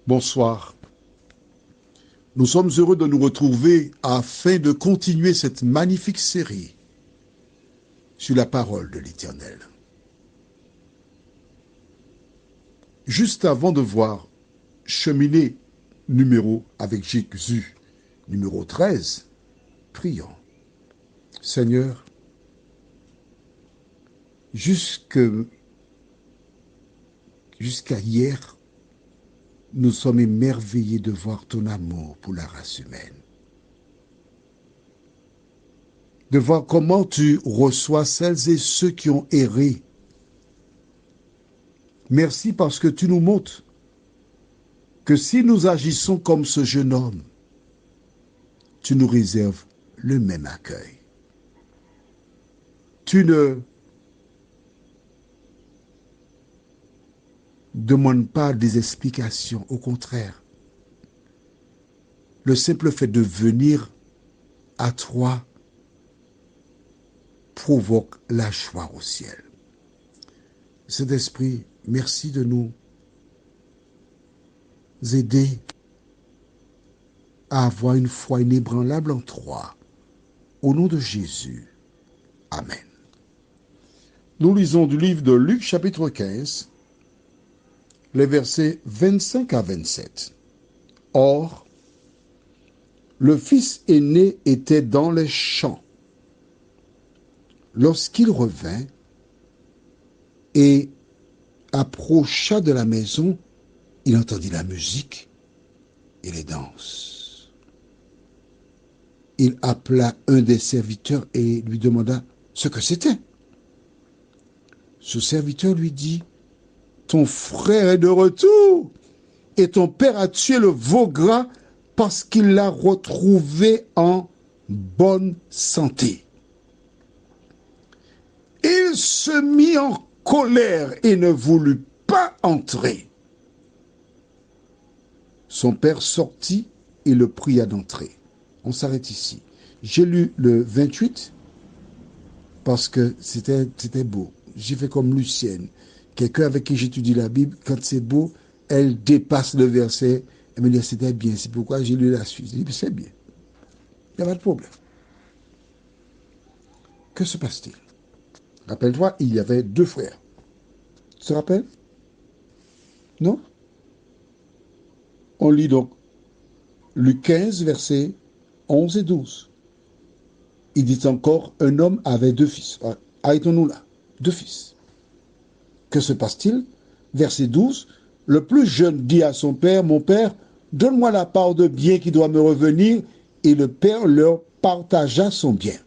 Bonsoir. Nous sommes heureux de nous retrouver afin de continuer cette magnifique série sur la parole de l'Éternel. Juste avant de voir cheminer avec Jésus, numéro 13, prions. Seigneur, jusqu'à hier, nous sommes émerveillés de voir ton amour pour la race humaine. De voir comment tu reçois celles et ceux qui ont erré. Merci parce que tu nous montres que si nous agissons comme ce jeune homme, tu nous réserves le même accueil. Tu ne demandes pas des explications, au contraire. Le simple fait de venir à toi provoque la joie au ciel. Saint-Esprit, merci de nous aider à avoir une foi inébranlable en toi. Au nom de Jésus. Amen. Nous lisons du livre de Luc chapitre 15, les versets 25 à 27. Or, le fils aîné était dans les champs. Lorsqu'il revint et approcha de la maison, il entendit la musique et les danses. Il appela un des serviteurs et lui demanda ce que c'était. Ce serviteur lui dit: ton frère est de retour et ton père a tué le veau gras parce qu'il l'a retrouvé en bonne santé. Il se mit en colère et ne voulut pas entrer. Son père sortit et le pria d'entrer. On s'arrête ici. J'ai lu le 28 parce que c'était beau. J'ai fait comme Lucienne. Quelqu'un avec qui j'étudie la Bible, quand c'est beau, elle dépasse le verset. Elle me dit, c'était bien. C'est pourquoi j'ai lu la suite. Je dis, c'est bien. Il n'y a pas de problème. Que se passe-t-il? Rappelle-toi, il y avait deux frères. Tu te rappelles? Non? On lit donc Luc 15, versets 11 et 12. Il dit encore, un homme avait deux fils. Arrêtons-nous là. Deux fils. Que se passe-t-il? Verset 12. Le plus jeune dit à son père, mon père, donne-moi la part de bien qui doit me revenir. Et le père leur partagea son bien.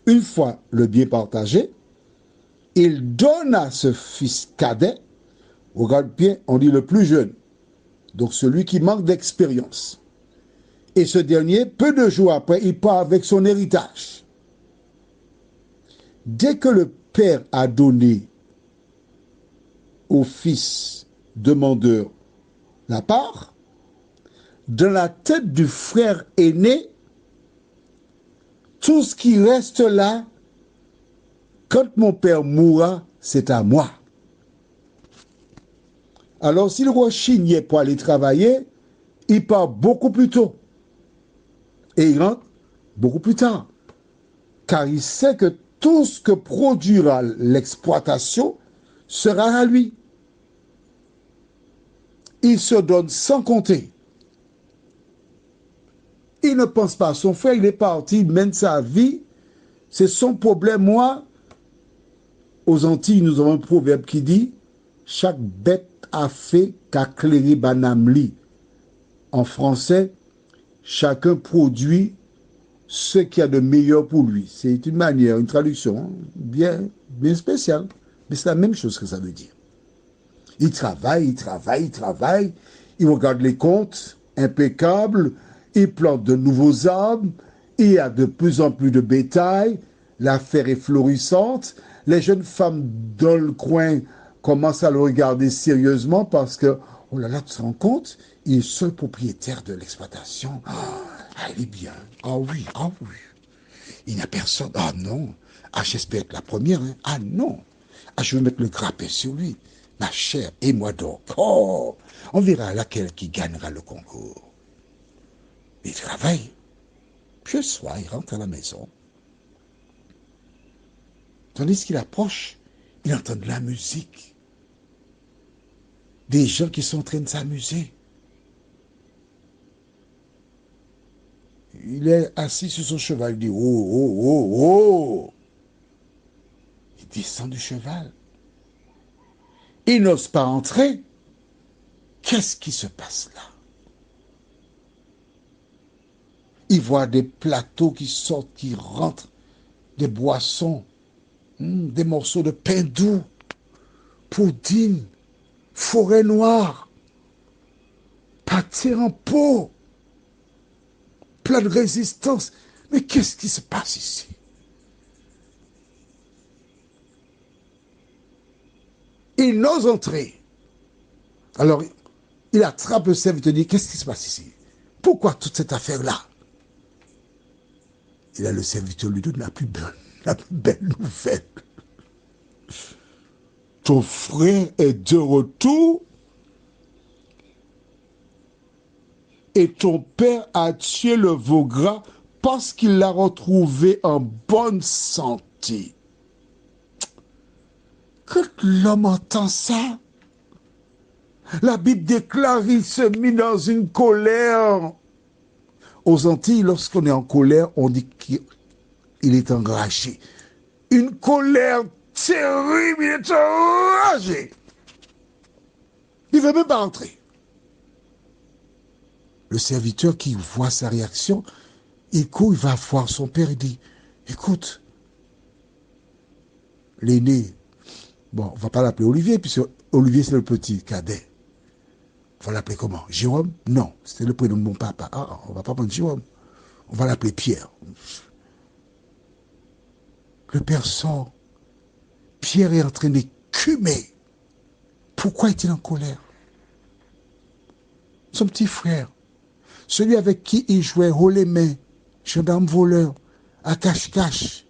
Une fois le bien partagé, il donne à ce fils cadet, regarde bien, on dit le plus jeune, donc celui qui manque d'expérience. Et ce dernier, peu de jours après, il part avec son héritage. Dès que le père a donné au fils demandeur la part, dans la tête du frère aîné, tout ce qui reste là, quand mon père mourra, c'est à moi. Alors s'il rechignait pour aller travailler, il part beaucoup plus tôt. Et il rentre beaucoup plus tard. Car il sait que tout ce que produira l'exploitation sera à lui. Il se donne sans compter. Il ne pense pas à son frère, il est parti, il mène sa vie. C'est son problème. Moi, aux Antilles, nous avons un proverbe qui dit « Chaque bête a fait qu'à clairer banamli ». En français, chacun produit ce qu'il y a de meilleur pour lui. C'est une manière, une traduction bien spéciale. Mais c'est la même chose que ça veut dire. Il travaille, il regarde les comptes impeccables, il plante de nouveaux arbres, il y a de plus en plus de bétail, l'affaire est florissante, les jeunes femmes dans le coin commencent à le regarder sérieusement parce que, oh là là, tu te rends compte, il est seul propriétaire de l'exploitation. Ah, il est bien. Ah oui. Il n'y a personne. Ah non. Ah, j'espère être la première. Hein. Ah non. Ah, je veux mettre le grappin sur lui. Ma chère, et moi donc. Oh, on verra laquelle qui gagnera le concours. Il travaille. Puis le soir, il rentre à la maison. Tandis qu'il approche, il entend de la musique. Des gens qui sont en train de s'amuser. Il est assis sur son cheval. Il dit, oh, oh, oh, oh. Il descend du cheval. Il n'ose pas entrer. Qu'est-ce qui se passe là? Il voit des plateaux qui sortent, qui rentrent, des boissons, des morceaux de pain doux, poudine, forêt noire, pâté en pot, plein de résistance. Mais qu'est-ce qui se passe ici? Il n'ose entrer. Alors, il attrape le serviteur et dit, qu'est-ce qui se passe ici? Pourquoi toute cette affaire-là? Et là, le serviteur lui donne la plus belle nouvelle. Ton frère est de retour et ton père a tué le veau gras parce qu'il l'a retrouvé en bonne santé. Quand l'homme entend ça, la Bible déclare qu'il se mit dans une colère. Aux Antilles, lorsqu'on est en colère, on dit qu'il est enragé. Une colère terrible, il est enragé. Il ne veut même pas entrer. Le serviteur qui voit sa réaction, il court, il va voir son père et dit, écoute, l'aîné, bon, on ne va pas l'appeler Olivier, puisque Olivier c'est le petit cadet. On va l'appeler comment? Jérôme? Non, c'était le prénom de mon papa. Ah, on ne va pas prendre Jérôme. On va l'appeler Pierre. Le père sort. Pierre est en train d'écumer. Pourquoi est-il en colère? Son petit frère, celui avec qui il jouait haut les mains, gendarme voleur, à cache-cache,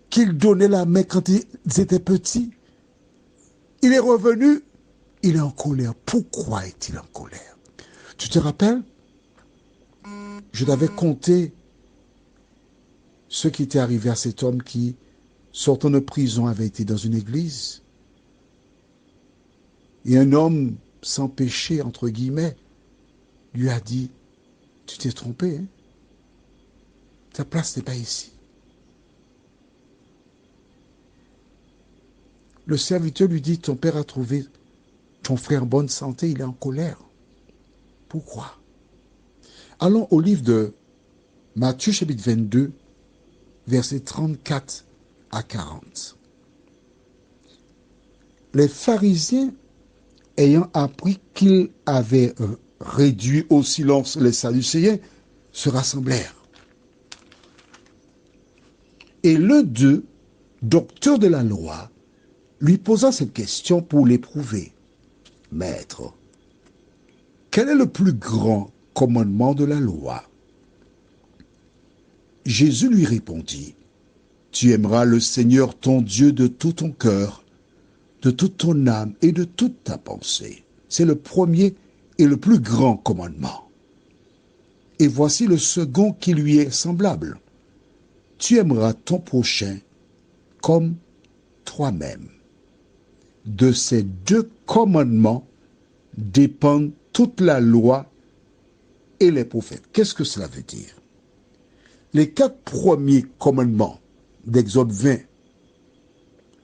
qu'il donnait la main quand ils étaient petits, il est revenu, il est en colère. Pourquoi est-il en colère? Tu te rappelles? Je t'avais conté ce qui était arrivé à cet homme qui, sortant de prison, avait été dans une église. Et un homme sans péché, entre guillemets, lui a dit, tu t'es trompé, hein? Ta place n'est pas ici. Le serviteur lui dit, ton père a trouvé ton frère en bonne santé, il est en colère. Pourquoi? Allons au livre de Matthieu chapitre 22, versets 34 à 40. Les pharisiens, ayant appris qu'il avait réduit au silence les Sadducéens, se rassemblèrent. Et l'un d'eux, docteur de la loi, lui posa cette question pour l'éprouver. Maître, quel est le plus grand commandement de la loi? Jésus lui répondit, tu aimeras le Seigneur ton Dieu de tout ton cœur, de toute ton âme et de toute ta pensée. C'est le premier et le plus grand commandement. Et voici le second qui lui est semblable. Tu aimeras ton prochain comme toi-même. De ces deux commandements dépendent toute la loi et les prophètes. Qu'est-ce que cela veut dire? Les 4 premiers commandements d'Exode 20,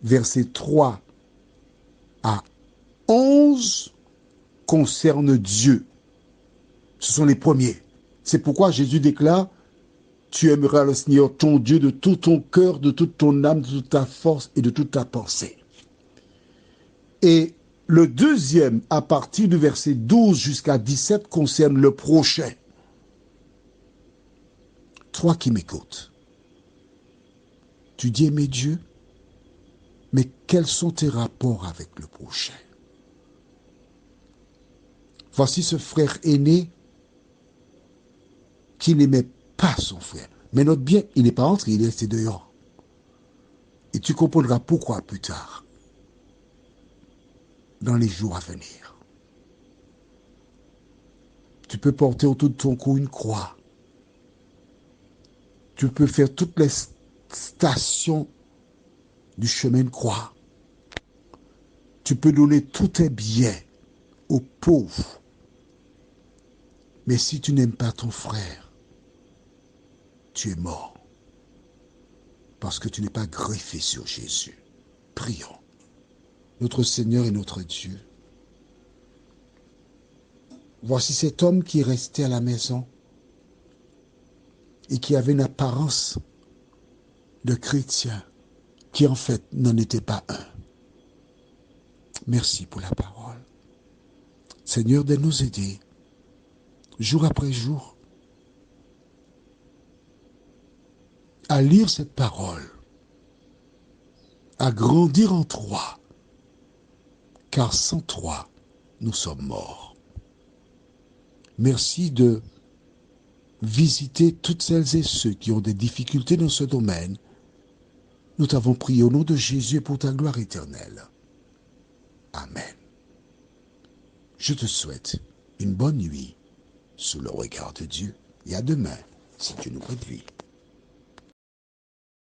versets 3 à 11, concernent Dieu. Ce sont les premiers. C'est pourquoi Jésus déclare, tu aimeras le Seigneur ton Dieu de tout ton cœur, de toute ton âme, de toute ta force et de toute ta pensée. Et le deuxième, à partir du verset 12 jusqu'à 17, concerne le prochain. Toi qui m'écoutes, tu dis aimer Dieu, mais quels sont tes rapports avec le prochain? Voici ce frère aîné qui n'aimait pas son frère. Mais note bien, il n'est pas entré, il est resté dehors. Et tu comprendras pourquoi plus tard. dans les jours à venir. Tu peux porter autour de ton cou une croix. Tu peux faire toutes les stations du chemin de croix. Tu peux donner tous tes biens aux pauvres. Mais si tu n'aimes pas ton frère, tu es mort. Parce que tu n'es pas greffé sur Jésus. Prions. Notre Seigneur et notre Dieu. Voici cet homme qui est resté à la maison et qui avait une apparence de chrétien, qui en fait n'en était pas un. Merci pour la parole. Seigneur, de nous aider, jour après jour, à lire cette parole, à grandir en toi, car sans toi, nous sommes morts. Merci de visiter toutes celles et ceux qui ont des difficultés dans ce domaine. Nous t'avons prié au nom de Jésus pour ta gloire éternelle. Amen. Je te souhaite une bonne nuit sous le regard de Dieu et à demain si Dieu nous prête vie.